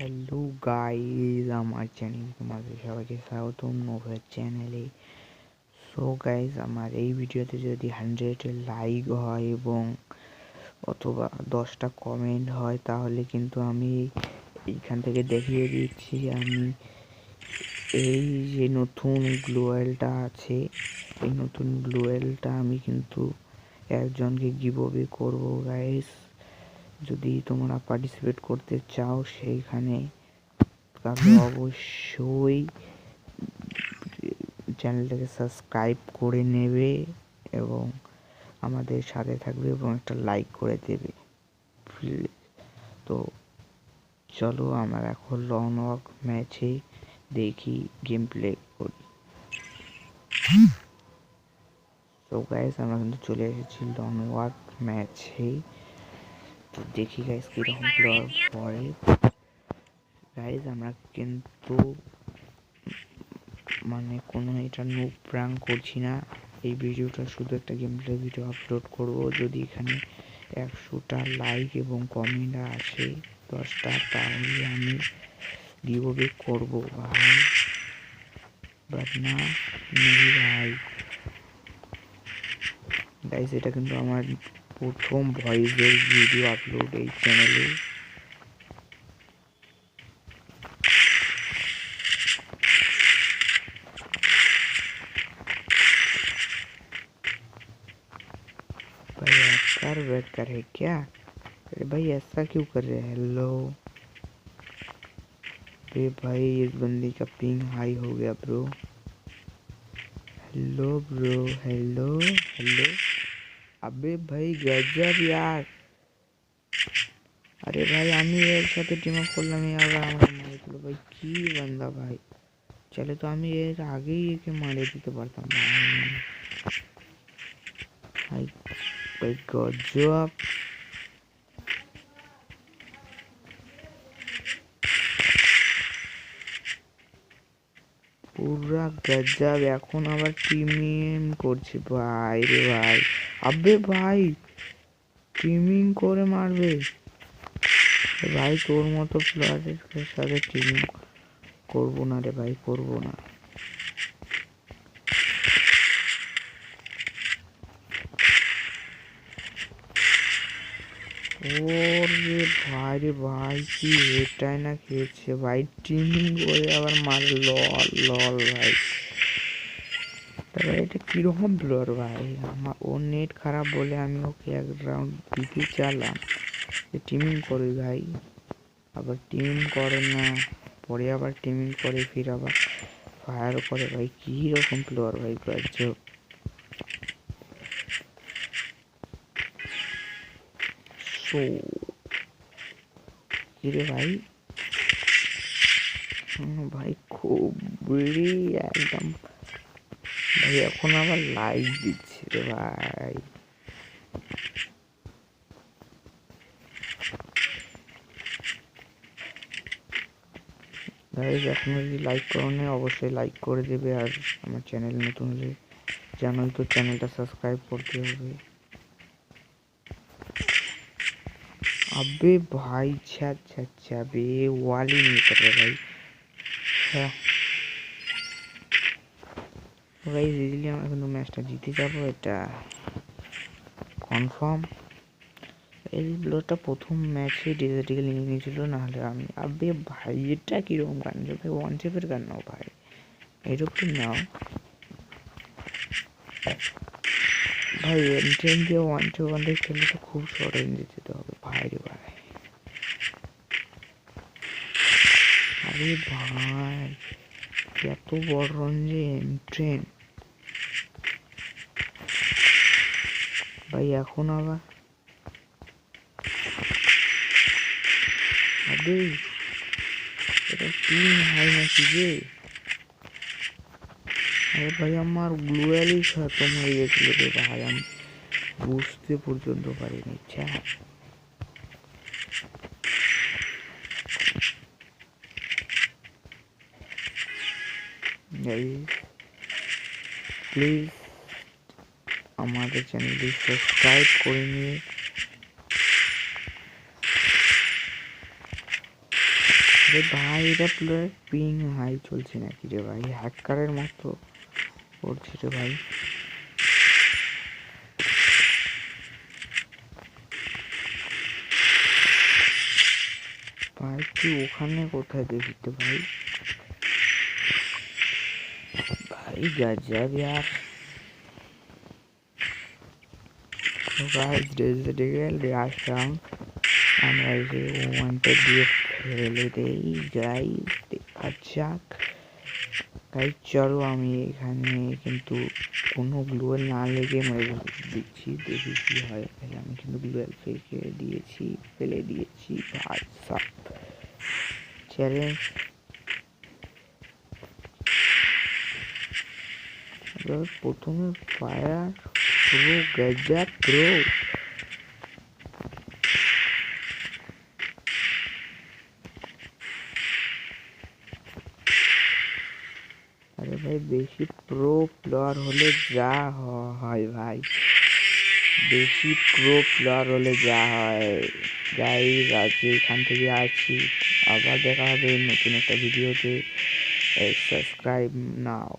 Hello guys, আমার channel তোমাদের সবাইকে স্বাগতম নোভের চ্যানেলে। সো গাইজ, আমার এই ভিডিওতে যদি 100 লাইক হয় এবং অথবা 10টা কমেন্ট হয় তাহলে কিন্তু আমি এইখান থেকে দেখিয়ে দিচ্ছি আমি এই যে নতুন গ্লোয়ালটা আছে, এই নতুন গ্লোয়ালটা আমি কিন্তু একজনকে গিভঅ্যাওয়ে করবো গাইজ। যদি তোমরা পার্টিসিপেট করতে চাও সেইখানে তাহলে অবশ্যই চ্যানেলটাকে সাবস্ক্রাইব করে নেবে এবং আমাদের সাথে থাকবে এবং একটা লাইক করে দেবে প্লিজ। তো চলো আমরা এখন লং ওয়াক ম্যাচে দেখি গেম প্লে করি। তো গাইস, আমরা কিন্তু চলে এসেছি লং ওয়াক ম্যাচে। তো দেখি গাইস কীরকম প্লেয়ার পরে। গাইজ, আমরা কিন্তু মানে কোনো এটা নুব প্র্যাঙ্ক করছি না। এই ভিডিওটা শুধু একটা গেম প্লে ভিডিও আপলোড করব। যদি এখানে 100টা লাইক এবং কমেন্ট আসে 10টা, তাহলে আমি গিভঅ্যাওয়ে করবো ভাই। বাট না নেই ভাই। গাইজ, এটা কিন্তু আমার প্রথম ভয়েসের ভিডিও আপলোড এই চ্যানেলে। भाई यार वेट कर है क्या? अरे भाई ऐसा क्यों कर रहे हैं? हेलो अरे भाई, इस बंदी का पिंग हाई हो गया bro. Hello bro, hello hello. अबे भाई गजब यार। अरे भाई আমি এর সাথে টিম আপ করলাম, আবার আমরা মারে দিল ভাই। কি বান্দা ভাই, চলে তো আমি এর আগেই একে মারে দিতে পারতাম ভাই। ভাই গজব। পুরা গজব। এখন আবার টিমিং করছে ভাই রে ভাই। আবে ভাই টিমিং করে মারবে ভাই। তোর মতো প্লেয়ারের সাথে টিমিং করবো না রে ভাই, করবো না। ওরে ভাই রে ভাই, কি এটাই না খেয়েছে ভাই। টিমিং করে আবার মারে, লল লল ভাই। তারপরে এটা কিরকম প্লেয়ার ভাই। আমার ওর নেট খারাপ বলে আমি ওকে এক রাউন্ড দিতে চালাম, টিমিং করে ভাই। আবার টিমিং করে না, পরে আবার টিমিং করে, ফির আবার ফায়ার করে ভাই। কি রকম প্লেয়ার ভাই, গজব। কিরে ভাই, ভাই খুব বেড়ি একদম ভাই। এখন আবার লাইক দিচ্ছে রে ভাই। গাইজ, এখন যদি লাইক করো না অবশ্যই লাইক করে দেবে। আর আমার চ্যানেল নতুন হলে জানোই তো, চ্যানেলটা সাবস্ক্রাইব করতে হবে। अबे भाई छा छा छा बे वाली नहीं कर रहे भाई। ভাই ইজিলি আমরা কিন্তু ম্যাচটা জিতে যাবো, এটা কনফার্ম। এই ব্লোটা প্রথম ম্যাচে ডিজার্টিক্যাল নিয়ে নিয়েছিল, নাহলে আমি। আবে ভাই এটা কীরকম গান ভাই, ওয়ান চেপের গান নাও ভাই, এরকম নাও ভাই। এন্ট্রেন দিয়ে ওয়ান টু ওয়ান দিয়ে খেললে তো খুব শর্ট রেঞ্জে যেতে হবে ভাই রে ভাই। আরে ভাই এত বড় রেঞ্জে এন্ট্রেন ভাই। এখন আবার আবে এটা টিম হাই নাকি রে? আরে ভাই আমার গ্লোয়ালই খতম হয়ে গেছিল রে ভাই, আমি বুঝতে পর্যন্ত পারিনি। প্লিজ আমাদের চ্যানেলটি সাবস্ক্রাইব করে নিয়ে আরে ভাই এটা প্লেয়ার পিং হাই চলছে নাকি রে ভাই, হ্যাকারের মতো করছে রে ভাই। ভাই তুই ওখানে কোথায় দেখি তো ভাই, ভাই गजब यार। तो गाइस रेजिडेंट लास्ट राउंड আমরা এসে ওয়ানটা দিয়ে ফেলে দেই গাইস, দেখা যাক গাইস। চলো আমি এখানে কিন্তু কোনো গ্লুয়াল না লেগে মেরে দিচ্ছি, দেখি কি হয়। ভাই আমি কিন্তু গ্লুয়াল ফেলে দিয়েছি ভাই সাব চ্যালেঞ্জ। প্রথমে ফায়ার প্রো গজব প্রো। আরে ভাই বেশি প্রো প্লেয়ার হলে যা হয় ভাই, বেশি প্রো প্লেয়ার হলে যা হয়। গাইস আজকে এখান থেকে আছি, আবার দেখা হবে নতুন একটা ভিডিওতে। সাবস্ক্রাইব নাও।